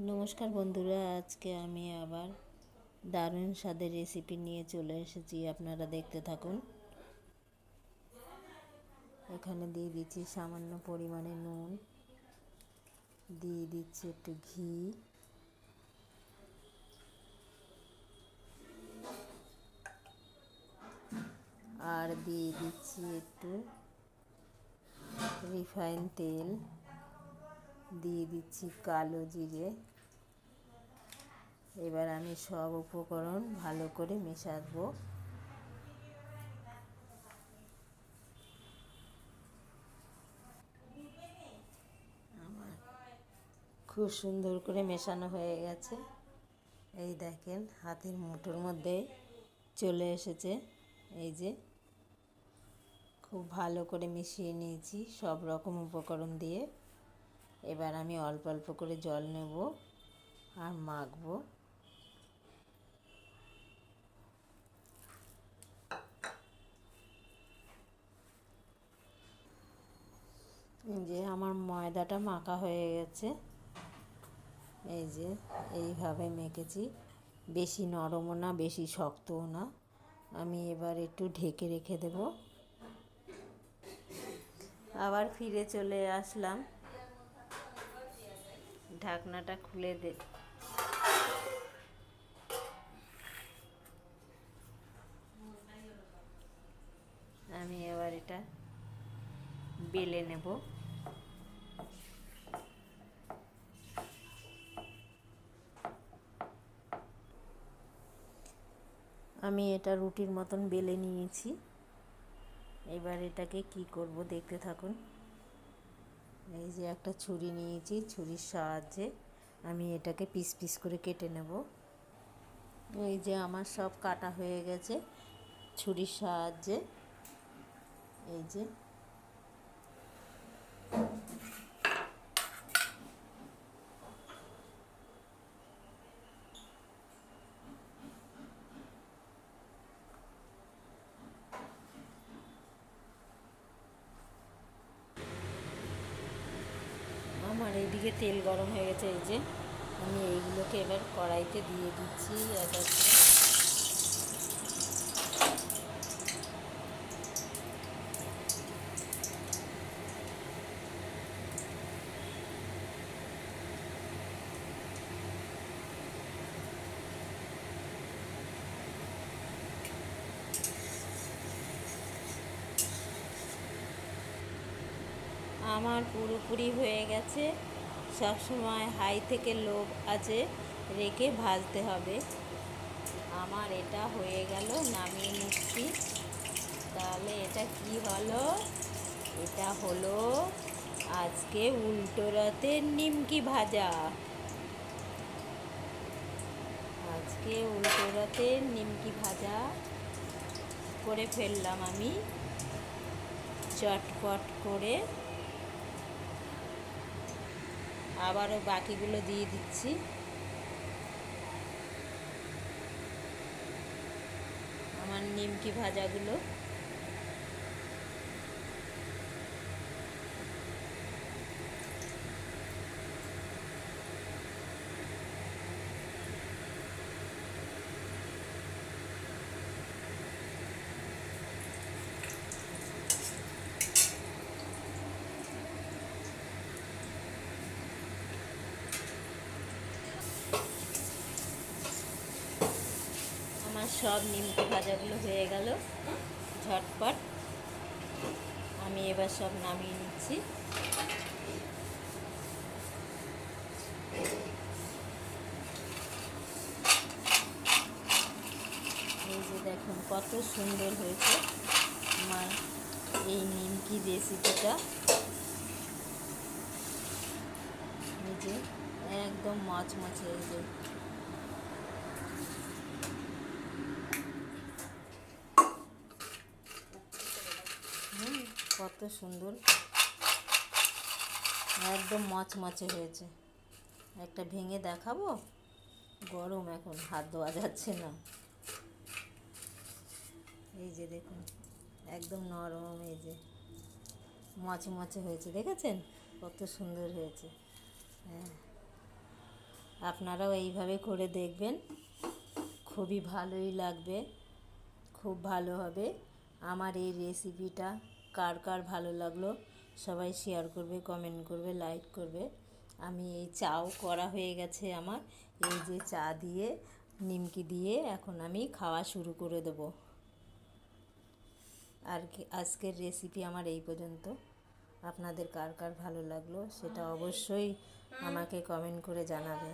নমস্কার বন্ধুরা, আজকে আমি আবার দারুণ স্বাদের রেসিপি নিয়ে চলে এসেছি। আপনারা দেখতে থাকুন। এখানে দিয়ে দিচ্ছি সামান্য পরিমাণে নুন, দিয়ে দিচ্ছি একটু ঘি, আর দিয়ে দিচ্ছি একটু রিফাইন তেল, দিয়ে দিচ্ছি কালো জিরে। এবার আমি সব উপকরণ ভালো করে মেশাবো। খুব সুন্দর করে মেশানো হয়ে গেছে। এই দেখেন, হাতের মুঠোর মধ্যে চলে এসেছে। এই যে খুব ভালো করে মিশিয়ে নিয়েছি সব রকম উপকরণ দিয়ে। এবার আমি অল্প অল্প করে জল নেব আর মাখবো। যে আমার ময়দাটা মাখা হয়ে গেছে। এই যে এইভাবে মেখেছি, বেশি নরমও না বেশি শক্তও না। আমি এবার একটু ঢেকে রেখে দেব। আবার ফিরে চলে আসলাম, ঢাকনাটা খুলে আমি এবার এটা বেলে নেব। আমি এটা রুটির মতন বেলে নিয়েছি। এবার এটাকে কি করব দেখতে থাকুন। এই যে একটা ছুরি নিয়েছি, ছুরির সাহায্যে আমি এটাকে পিস পিস করে কেটে নেব। এই যে আমার সব কাটা হয়ে গেছে ছুরির সাহায্যে। এই যে আমার এইদিকে তেল গরম হয়ে গেছে। এই যে আমি এইগুলোকে এবার কড়াইতে দিয়ে দিচ্ছি এক এক করে। আমার পুরোপুরি হয়ে গেছে। সব সময় হাই থেকে লো আঁচে রেখে ভাজতে হবে। আমার এটা হয়ে গেল, নামিয়ে নিচ্ছি। তাহলে এটা কি হলো? এটা হলো আজকে উল্টো রথের নিমকি ভাজা। আজকে উল্টো রথের নিমকি ভাজা করে ফেললাম আমি চটপট করে। আবারও বাকিগুলো দিয়ে দিচ্ছি। আমার নিমকি ভাজাগুলো আমার সব নিমকি ভাজাগুলো হয়ে গেল ঝটপট। আমি এবার সব নামিয়ে নিচ্ছি। এই যে দেখুন কত সুন্দর হয়েছে আমার এই নিমকি রেসিপিটা। এই যে একদম মচমচে। এই যে কত সুন্দর, একদম মচমচে হয়েছে। একটা ভেঙে দেখাবো? গরম, এখন হাত ধোয়া যাচ্ছে না। এই যে দেখুন একদম নরম, এই যে মচমচে হয়েছে। দেখেছেন কত সুন্দর হয়েছে? হ্যাঁ। আপনারাও এইভাবে করে দেখবেন, খুবই ভালোই লাগবে, খুব ভালো হবে। আমার এই রেসিপিটা কার কার ভালো লাগলো সবাই শেয়ার করবে, কমেন্ট করবে, লাইক করবে। আমি এই চাও করা হয়ে গেছে আমার, এই যে চা দিয়ে নিমকি দিয়ে এখন আমি খাওয়া শুরু করে দেবো। আর কি আজকের রেসিপি আমার এই পর্যন্ত। আপনাদের কার কার ভালো লাগলো সেটা অবশ্যই আমাকে কমেন্ট করে জানাবে।